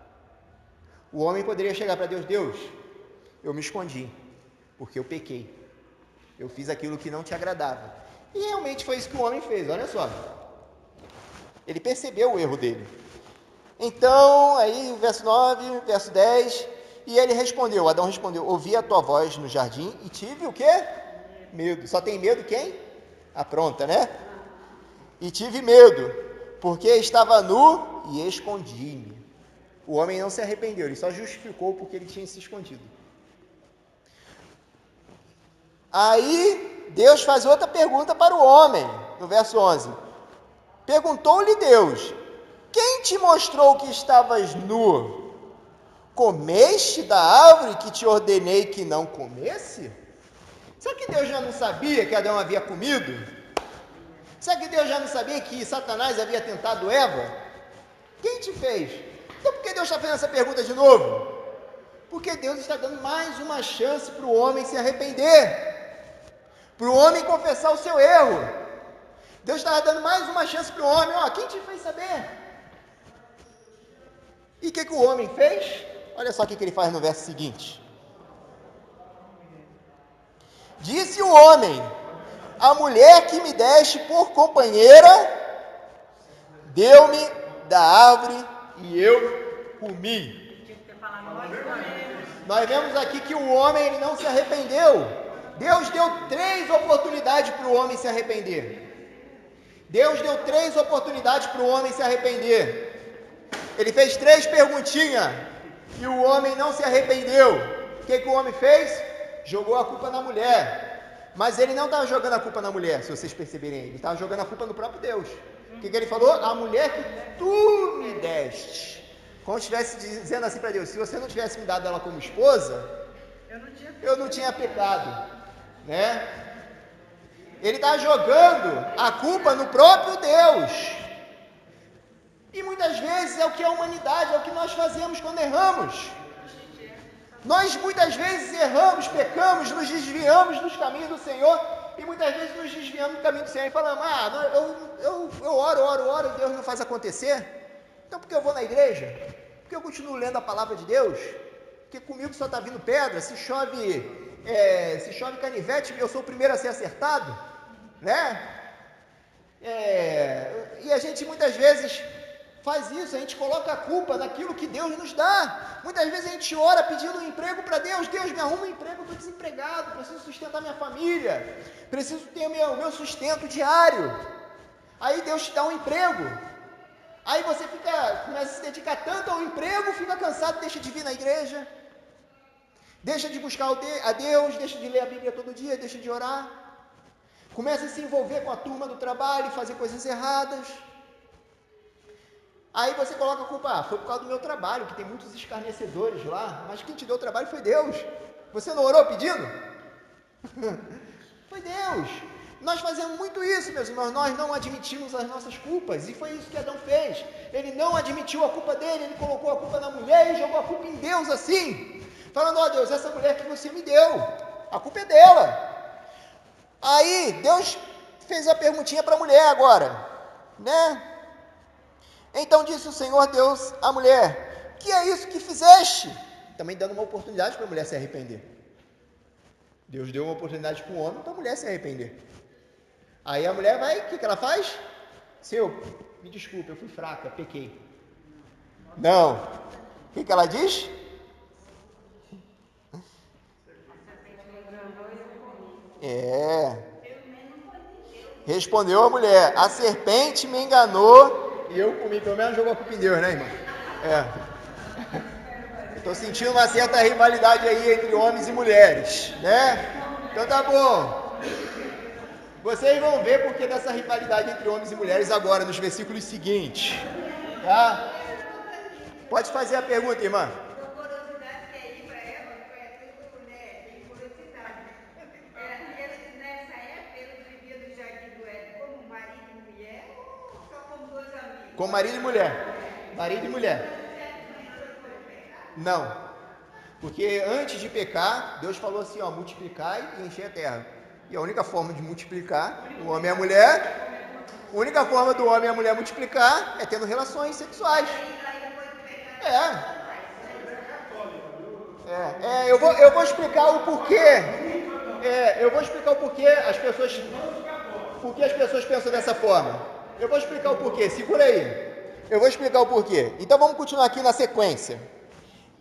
O homem poderia chegar para Deus: Deus, eu me escondi, porque eu pequei. Eu fiz aquilo que não te agradava. E realmente foi isso que o homem fez, olha só. Ele percebeu o erro dele. Então, aí, verso 9, verso 10, e ele respondeu, Adão respondeu: ouvi a tua voz no jardim e tive o quê? Medo. Só tem medo quem? Apronta, né? E tive medo, porque estava nu e escondi-me. O homem não se arrependeu, ele só justificou porque ele tinha se escondido. Aí, Deus faz outra pergunta para o homem, no verso 11. Perguntou-lhe Deus: quem te mostrou que estavas nu? Comeste da árvore que te ordenei que não comesse? Será que Deus já não sabia que Adão havia comido? Será que Deus já não sabia que Satanás havia tentado Eva? Quem te fez? Então por que Deus está fazendo essa pergunta de novo? Porque Deus está dando mais uma chance para o homem se arrepender, para o homem confessar o seu erro. Deus estava dando mais uma chance para o homem. Quem te fez saber? E o que o homem fez? Olha só o que ele faz no verso seguinte. Disse o homem: a mulher que me deste por companheira deu-me da árvore e eu comi.
Tinha que ter falado nós comemos.
Nós vemos aqui que o homem ele não se arrependeu. Deus deu 3 oportunidades para o homem se arrepender. Deus deu 3 oportunidades para o homem se arrepender. Ele fez 3 perguntinhas e o homem não se arrependeu. O que o homem fez? Jogou a culpa na mulher. Mas ele não estava jogando a culpa na mulher, se vocês perceberem. Ele estava jogando a culpa no próprio Deus. O que ele falou? A mulher que tu me deste. Como se estivesse dizendo assim para Deus: se você não tivesse me dado ela como esposa, eu não tinha pecado, né? Ele está jogando a culpa no próprio Deus. E muitas vezes é o que a humanidade, é o que nós fazemos quando erramos. Nós muitas vezes erramos, pecamos, nos desviamos dos caminhos do Senhor, e muitas vezes nos desviamos do caminho do Senhor e falamos: eu oro, e Deus não faz acontecer. Então por que eu vou na igreja? Porque eu continuo lendo a palavra de Deus? Porque comigo só está vindo pedra. Se chove se chove canivete, eu sou o primeiro a ser acertado, né? E a gente muitas vezes faz isso, a gente coloca a culpa naquilo que Deus nos dá. Muitas vezes a gente ora pedindo um emprego para Deus. Deus, me arruma um emprego, estou desempregado, preciso sustentar minha família, preciso ter o meu sustento diário. Aí Deus te dá um emprego. Aí você começa a se dedicar tanto ao emprego, fica cansado, deixa de vir na igreja, deixa de buscar a Deus, deixa de ler a Bíblia todo dia, deixa de orar, começa a se envolver com a turma do trabalho, fazer coisas erradas. Aí você coloca a culpa, foi por causa do meu trabalho, que tem muitos escarnecedores lá, mas quem te deu o trabalho foi Deus. Você não orou pedindo? Foi Deus. Nós fazemos muito isso, meus irmãos, nós não admitimos as nossas culpas, e foi isso que Adão fez. Ele não admitiu a culpa dele, ele colocou a culpa na mulher e jogou a culpa em Deus assim, falando, ó Deus, essa mulher que você me deu, a culpa é dela. Aí Deus fez a perguntinha para a mulher agora, né? Então disse o Senhor Deus à mulher, que é isso que fizeste? Também dando uma oportunidade para a mulher se arrepender. Deus deu uma oportunidade para o homem, para a mulher se arrepender. Aí a mulher vai, o que ela faz? Me desculpe, eu fui fraca, pequei. Não. O que ela diz? Respondeu a mulher, a serpente me enganou e eu comi. Pelo menos jogou a culpa em Deus, né, irmão? Estou sentindo uma certa rivalidade aí entre homens e mulheres, né? Então tá bom. Vocês vão ver porque dessa rivalidade entre homens e mulheres agora, nos versículos seguintes. Tá? Pode fazer a pergunta, irmã.
Deu curiosidade que aí para ela, foi tudo, né? Tem curiosidade. Nessa época, eles viviam no jardim do Éden como marido e mulher ou só como dois amigos?
Com marido e mulher. Marido e mulher. Não. Porque antes de pecar, Deus falou assim, ó, multiplicai e enchei a terra. E a única forma de multiplicar o homem e a mulher, a única forma do homem e a mulher multiplicar é tendo relações sexuais. Eu vou explicar o porquê. Eu vou explicar o porquê as pessoas pensam dessa forma. Eu vou explicar o porquê, segura aí. Eu vou explicar o porquê. Então vamos continuar aqui na sequência.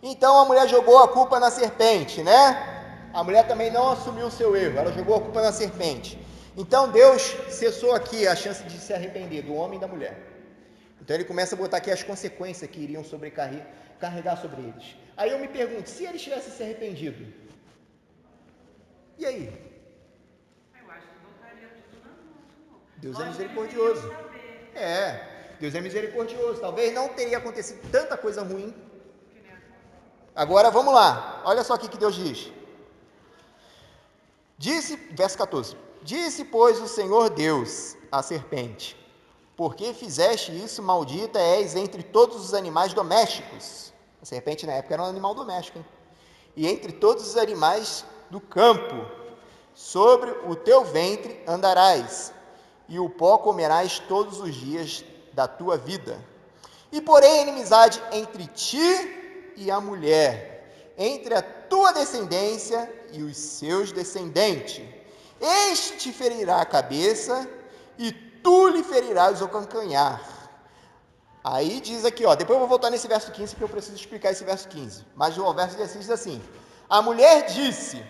Então a mulher jogou a culpa na serpente, né? A mulher também não assumiu o seu erro, ela jogou a culpa na serpente. Então Deus cessou aqui a chance de se arrepender do homem e da mulher. Então ele começa a botar aqui as consequências que iriam carregar sobre eles. Aí eu me pergunto, se eles tivessem se arrependido, e aí?
Eu acho que voltaria tudo na mão.
Deus é misericordioso. Deus é misericordioso. Talvez não teria acontecido tanta coisa ruim. Agora vamos lá, olha só o que Deus diz. Verso 14, disse, pois, o Senhor Deus à serpente, por que fizeste isso, maldita és entre todos os animais domésticos. A serpente na época era um animal doméstico, hein? E entre todos os animais do campo, sobre o teu ventre andarás, e o pó comerás todos os dias da tua vida. E porém inimizade entre ti e a mulher, entre a tua descendência e os seus descendentes. Este te ferirá a cabeça e tu lhe ferirás o calcanhar. Aí diz aqui, ó, depois eu vou voltar nesse verso 15, porque eu preciso explicar esse verso 15. Mas o verso 16 diz assim, a mulher disse,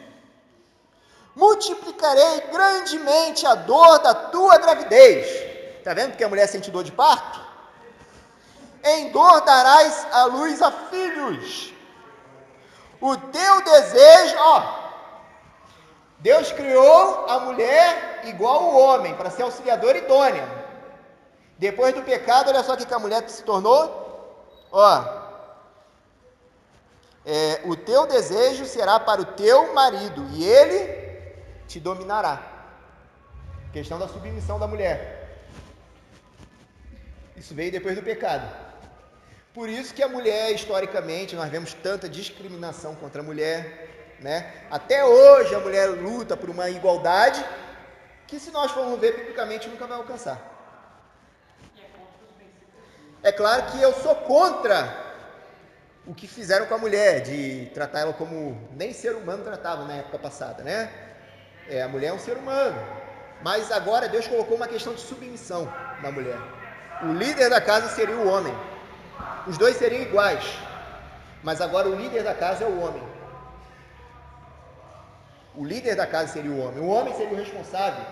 multiplicarei grandemente a dor da tua gravidez. Está vendo porque a mulher sente dor de parto? Em dor darás à luz a filhos. O teu desejo, Deus criou a mulher igual ao homem, para ser auxiliadora idônea. Depois do pecado, olha só o que a mulher se tornou. O teu desejo será para o teu marido, e ele te dominará. Questão da submissão da mulher. Isso veio depois do pecado. Por isso que a mulher, historicamente, nós vemos tanta discriminação contra a mulher, né? Até hoje a mulher luta por uma igualdade que, se nós formos ver biblicamente, nunca vai alcançar. É claro que eu sou contra o que fizeram com a mulher, de tratar ela como nem ser humano tratavam na época passada, né? A mulher é um ser humano, mas agora Deus colocou uma questão de submissão na mulher. O líder da casa seria o homem, os dois seriam iguais, mas agora o líder da casa é o homem. O líder da casa seria o homem seria o responsável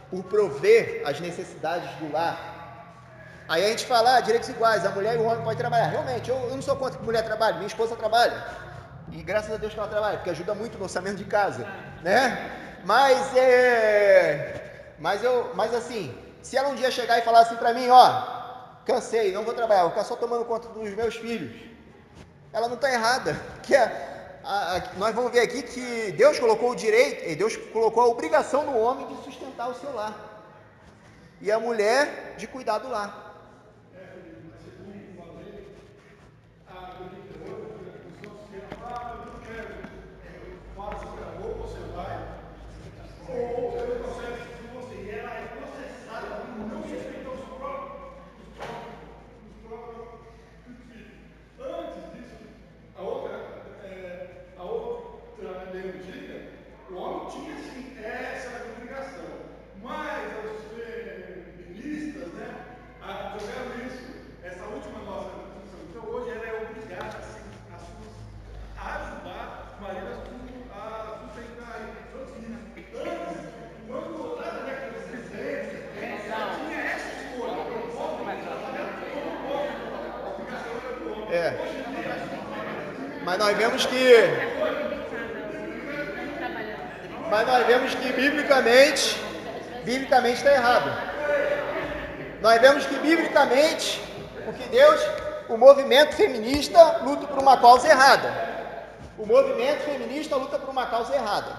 por prover as necessidades do lar. Aí a gente fala, direitos iguais, a mulher e o homem podem trabalhar. Realmente, eu não sou contra que mulher trabalhe, minha esposa trabalha. E graças a Deus que ela trabalha, porque ajuda muito no orçamento de casa, né? Mas assim, se ela um dia chegar e falar assim pra mim, ó, cansei, não vou trabalhar, vou ficar só tomando conta dos meus filhos, ela não está errada. Nós vamos ver aqui que Deus colocou o direito, Deus colocou a obrigação no homem de sustentar o seu lar. E a mulher de cuidar do lar.
O homem tinha sim essa obrigação, mas as feministas, né, jogaram isso, essa última nossa Constituição. Então hoje ela é obrigada assim, a ajudar o marido a sustentar suas filhas. Antes, quando lá na década de 60, tinha essa escolha, o povo, a obrigação era do homem.
Mas nós vemos que biblicamente está errado. Nós vemos que biblicamente, o movimento feminista luta por uma causa errada. O movimento feminista luta por uma causa errada,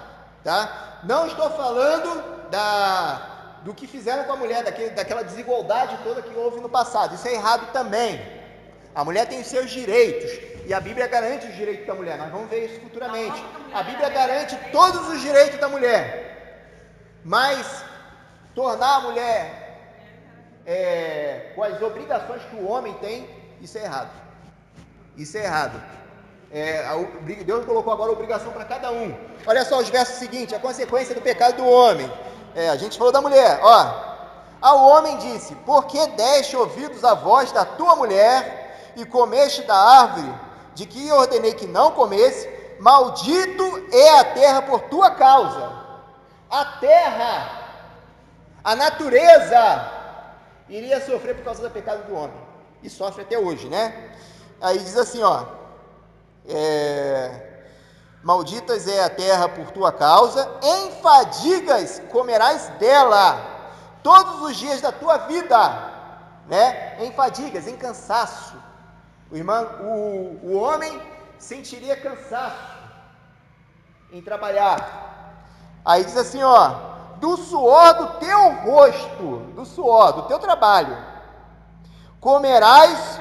tá? Não estou falando do que fizeram com a mulher, daquela desigualdade toda que houve no passado. Isso é errado também. A mulher tem os seus direitos, e a Bíblia garante os direitos da mulher. Nós vamos ver isso futuramente. A Bíblia garante todos os direitos da mulher, mas tornar a mulher com as obrigações que o homem tem, isso é errado. Isso é errado. Deus colocou agora a obrigação para cada um. Olha só os versos seguintes, a consequência do pecado do homem. A gente falou da mulher, ó. Ao homem disse: por que deste ouvidos à voz da tua mulher e comeste da árvore de que ordenei que não comesse? Maldito é a terra por tua causa. A terra, a natureza, iria sofrer por causa do pecado do homem, e sofre até hoje, né? Aí diz assim, ó, malditas é a terra por tua causa, em fadigas comerás dela todos os dias da tua vida, né? Em fadigas, em cansaço. O homem sentiria cansaço em trabalhar. Aí diz assim, ó, do suor do teu rosto, do suor do teu trabalho, comerás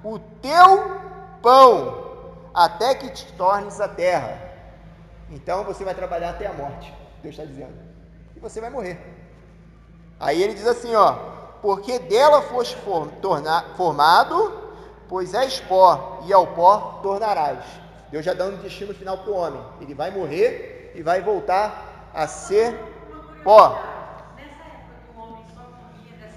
o teu pão, até que te tornes a terra. Então você vai trabalhar até a morte, Deus está dizendo, e você vai morrer. Aí ele diz assim, ó, porque dela foste formado, pois és pó, e ao pó tornarás. Deus já dando um destino final para o homem, ele vai morrer e vai voltar a ser pó.
Nessa época que o homem só comia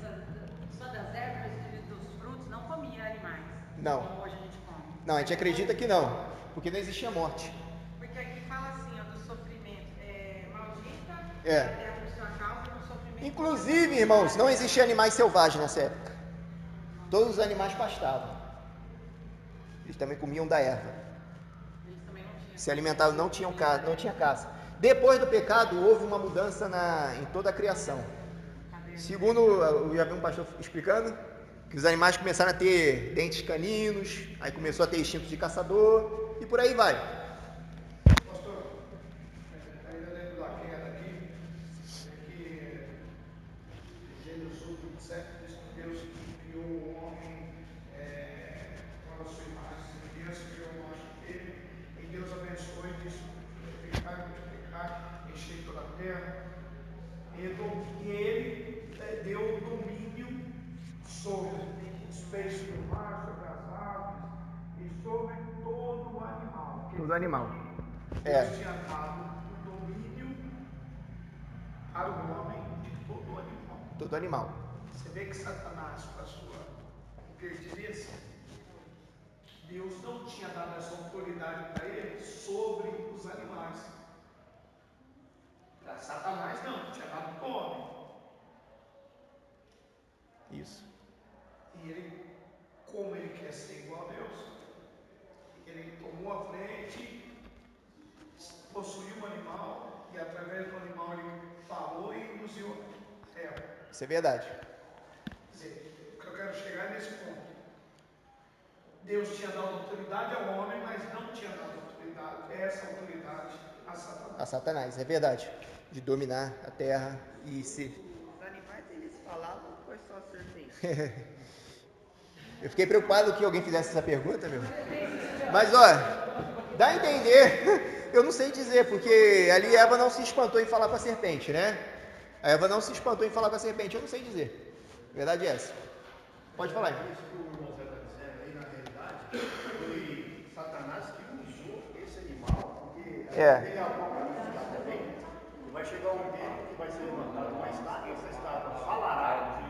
só das ervas e dos frutos, não comia animais.
Não.
Como hoje a gente come.
Não, a gente acredita que não, porque não existia morte.
Porque aqui fala assim, ó, do sofrimento. Maldita a terra por sua causa, do sofrimento.
Inclusive, irmãos, não existia animais selvagens nessa época. Todos os animais pastavam. Eles também comiam da erva.
Eles também não tinham.
Se alimentavam, não tinha caça. Depois do pecado, houve uma mudança em toda a criação. Segundo, eu já vi um pastor explicando, que os animais começaram a ter dentes caninos, aí começou a ter instinto de caçador, e por aí vai.
Pastor, ainda dentro da queda aqui, que Gênesis 1:7 diz que Deus criou o homem com a sua imagem, Deus criou o macho e fêmea, e Deus abençoou e disse: multiplicar, encher toda a terra. E ele deu domínio sobre os peixes do mar, sobre as aves e sobre todo o animal.
Todo animal.
Deus tinha dado o domínio para o homem de todo animal.
Todo animal.
Você vê que Satanás, com a sua pertinência, Deus não tinha dado essa autoridade para ele sobre os animais. Para Satanás não, tinha dado para o homem.
Isso.
E ele, como ele quer ser igual a Deus, ele tomou a frente, possuiu um animal, e através do animal ele falou e induziu a terra.
Isso é verdade.
Quer dizer, o que eu quero chegar é nesse ponto. Deus tinha dado autoridade ao homem, mas não tinha dado essa autoridade a Satanás.
A Satanás, é verdade. De dominar a terra e se...
Os animais, eles falavam ou foi só a serpente?
Eu fiquei preocupado que alguém fizesse essa pergunta, meu. Mas, ó, dá a entender, eu não sei dizer, porque ali Eva não se espantou em falar com a serpente, né? A Eva não se espantou em falar com a serpente, eu não sei dizer. A verdade é essa. Pode falar.
Isso que o irmão Zé está dizendo aí, na realidade, foi Satanás que usou esse animal, porque tem a boca também, vai chegar um tempo que vai ser levantado uma estátua, essa estátua falará,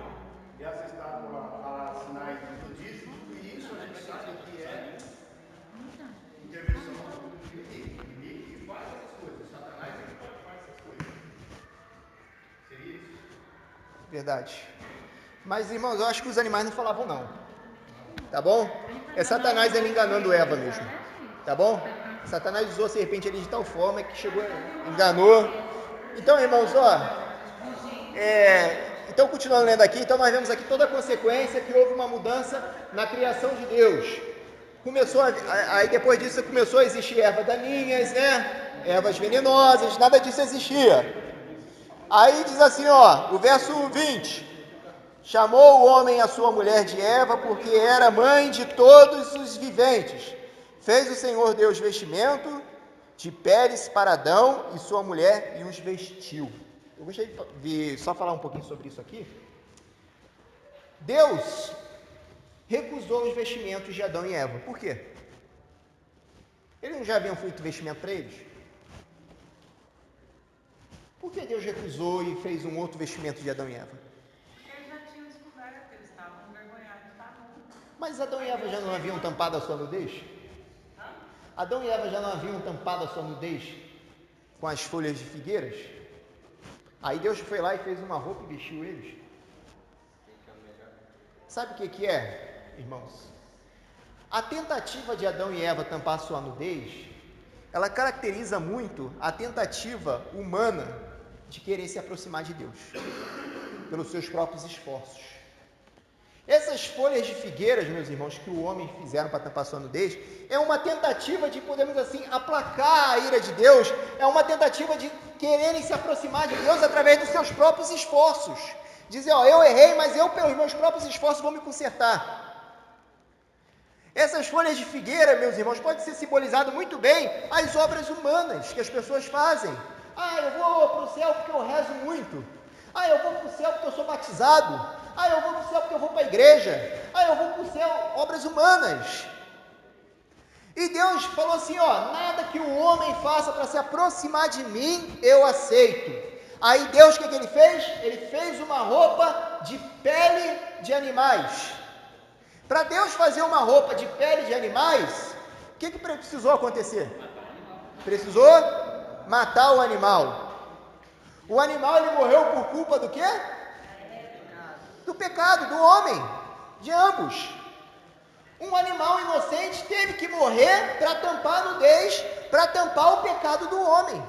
e essa estátua fará sinais do budismo, e isso a gente sabe que é intervenção do inimigo. O inimigo que faz essas coisas, Satanás é que pode fazer essas coisas. Seria isso?
Verdade. Mas, irmãos, eu acho que os animais não falavam não. Tá bom? É Satanás ele enganando Eva mesmo. Tá bom? Satanás usou a serpente ali de tal forma que chegou, enganou. Então, irmãos, ó. Então, continuando lendo aqui, então nós vemos aqui toda a consequência que houve uma mudança na criação de Deus. Aí depois disso começou a existir ervas daninhas, né? Ervas venenosas, nada disso existia. Aí diz assim, ó, o verso 20. Chamou o homem a sua mulher de Eva, porque era mãe de todos os viventes. Fez o Senhor Deus vestimento de peles para Adão e sua mulher e os vestiu. Eu gostaria de só falar um pouquinho sobre isso aqui. Deus recusou os vestimentos de Adão e Eva. Por quê? Eles não já haviam feito vestimento para eles? Por que Deus recusou e fez um outro vestimento de Adão e Eva?
Eles já tinham descoberto, eles estavam envergonhados, estavam.
Mas Adão e Eva já não haviam tampado a sua nudez? Adão e Eva já não haviam tampado a sua nudez com as folhas de figueiras? Aí Deus foi lá e fez uma roupa e vestiu eles. Sabe o que é, irmãos? A tentativa de Adão e Eva tampar a sua nudez, ela caracteriza muito a tentativa humana de querer se aproximar de Deus, pelos seus próprios esforços. Essas folhas de figueiras, meus irmãos, que o homem fizeram para tampar sua nudez, é uma tentativa de, podemos assim, aplacar a ira de Deus, é uma tentativa de quererem se aproximar de Deus através dos seus próprios esforços. Dizer, ó, eu errei, mas eu, pelos meus próprios esforços, vou me consertar. Essas folhas de figueira, meus irmãos, pode ser simbolizado muito bem as obras humanas que as pessoas fazem. Ah, eu vou para o céu porque eu rezo muito. Ah, eu vou para o céu porque eu sou batizado. Ah, eu vou para o céu porque eu vou para a igreja. Ah, eu vou para o céu, obras humanas. E Deus falou assim, ó, nada que o homem faça para se aproximar de mim, eu aceito. Aí Deus, o que ele fez? Ele fez uma roupa de pele de animais. Para Deus fazer uma roupa de pele de animais, o que precisou acontecer? Precisou matar o animal. O animal, ele morreu por culpa do quê? Do pecado, do homem, de ambos. Um animal inocente teve que morrer para tampar a nudez, para tampar o pecado do homem.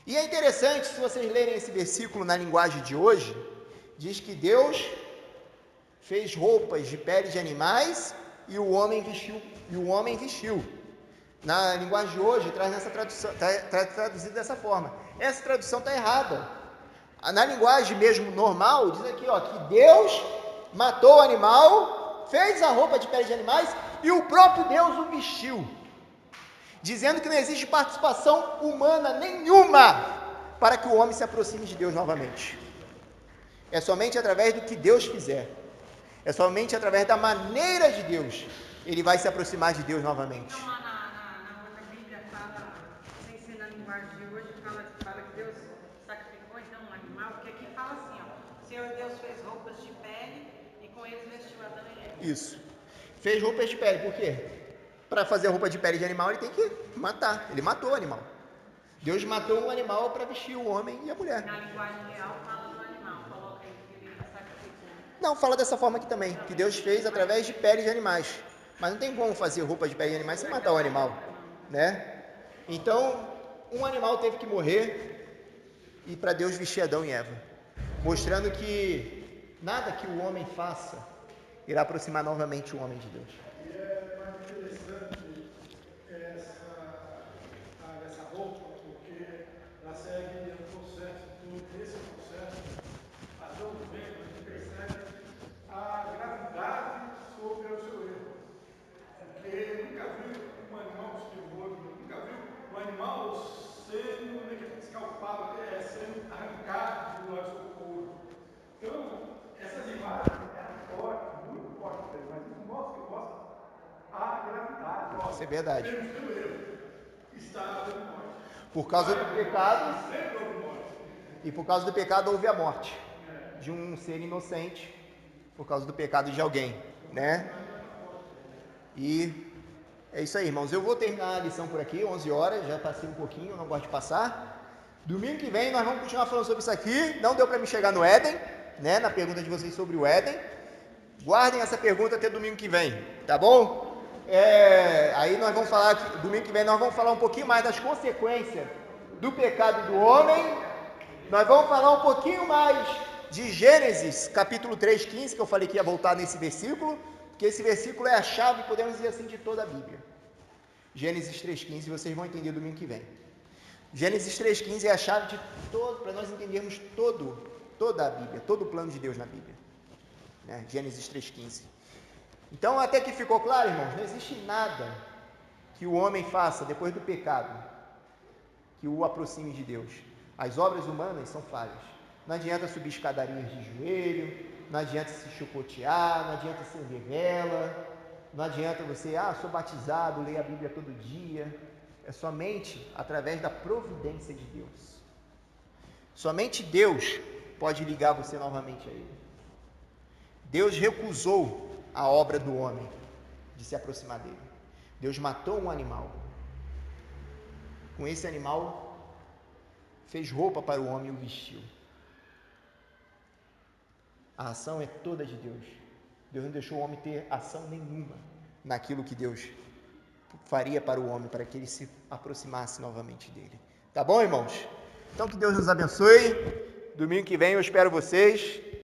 E é interessante, se vocês lerem esse versículo na linguagem de hoje, diz que Deus fez roupas de pele de animais e o homem vestiu. Na linguagem de hoje, traz nessa tradução, está traduzido dessa forma. Essa tradução está errada. Na linguagem mesmo normal, diz aqui, ó, que Deus matou o animal, fez a roupa de pele de animais e o próprio Deus o vestiu. Dizendo que não existe participação humana nenhuma para que o homem se aproxime de Deus novamente. É somente através do que Deus fizer. É somente através da maneira de Deus ele vai se aproximar de Deus novamente.
Então, lá na outra Bíblia fala, sem ser na linguagem de hoje, fala que Deus sacrificou então um animal, porque aqui fala assim, ó, o Senhor Deus fez roupas de pele e com eles vestiu Adão e Eva.
Isso. Fez roupas de pele, por quê? Para fazer roupa de pele de animal, ele tem que matar. Ele matou o animal. Deus matou um animal para vestir o homem e a mulher.
Na linguagem real fala do animal, coloca aí que ele sacrificou.
Não, fala dessa forma aqui também, que Deus fez através de pele de animais. Mas não tem como fazer roupa de pele de animais sem matar o animal, né? Então, um animal teve que morrer e para Deus vestir Adão e Eva, mostrando que nada que o homem faça irá aproximar novamente o homem de Deus.
E é mais interessante essa roupa, porque ela segue um processo, nesse processo, Adão vem, a gente percebe a gravidade sobre o seu erro. Porque nunca viu um animal esquivoso, nunca viu um animal sendo escalpado, sendo arrancado do seu couro. Então, essas imagens eram fortes, muito fortes, mas isso mostra a gravidade.
Isso é verdade.
Pelo erro, está havendo morte.
Por causa do pecado,
Sempre houve morte.
e por causa do pecado houve a morte de um ser inocente, por causa do pecado de alguém, né? E é isso aí, irmãos. Eu vou terminar a lição por aqui, 11 horas, já passei um pouquinho, não gosto de passar. Domingo que vem nós vamos continuar falando sobre isso aqui. Não deu para me chegar no Éden, né? Na pergunta de vocês sobre o Éden. Guardem essa pergunta até domingo que vem, tá bom? Aí nós vamos falar, domingo que vem nós vamos falar um pouquinho mais das consequências do pecado do homem. Nós vamos falar um pouquinho mais de Gênesis, capítulo 3:15, que eu falei que ia voltar nesse versículo, porque esse versículo é a chave, podemos dizer assim, de toda a Bíblia. Gênesis 3:15, vocês vão entender domingo que vem. Gênesis 3:15 é a chave de todo, para nós entendermos toda a Bíblia, todo o plano de Deus na Bíblia. Né? Gênesis 3:15. Então, até que ficou claro, irmãos, não existe nada que o homem faça depois do pecado que o aproxime de Deus. As obras humanas são falhas. Não adianta subir escadarias de joelho, não adianta se chicotear, não adianta acender vela, não adianta você, sou batizado, leio a Bíblia todo dia. É somente através da providência de Deus. Somente Deus pode ligar você novamente a Ele. Deus recusou a obra do homem de se aproximar dele. Deus matou um animal. Com esse animal, fez roupa para o homem e o vestiu. A ação é toda de Deus. Deus não deixou o homem ter ação nenhuma naquilo que Deus faria para o homem, para que ele se aproximasse novamente dele. Tá bom, irmãos? Então que Deus nos abençoe. Domingo que vem eu espero vocês.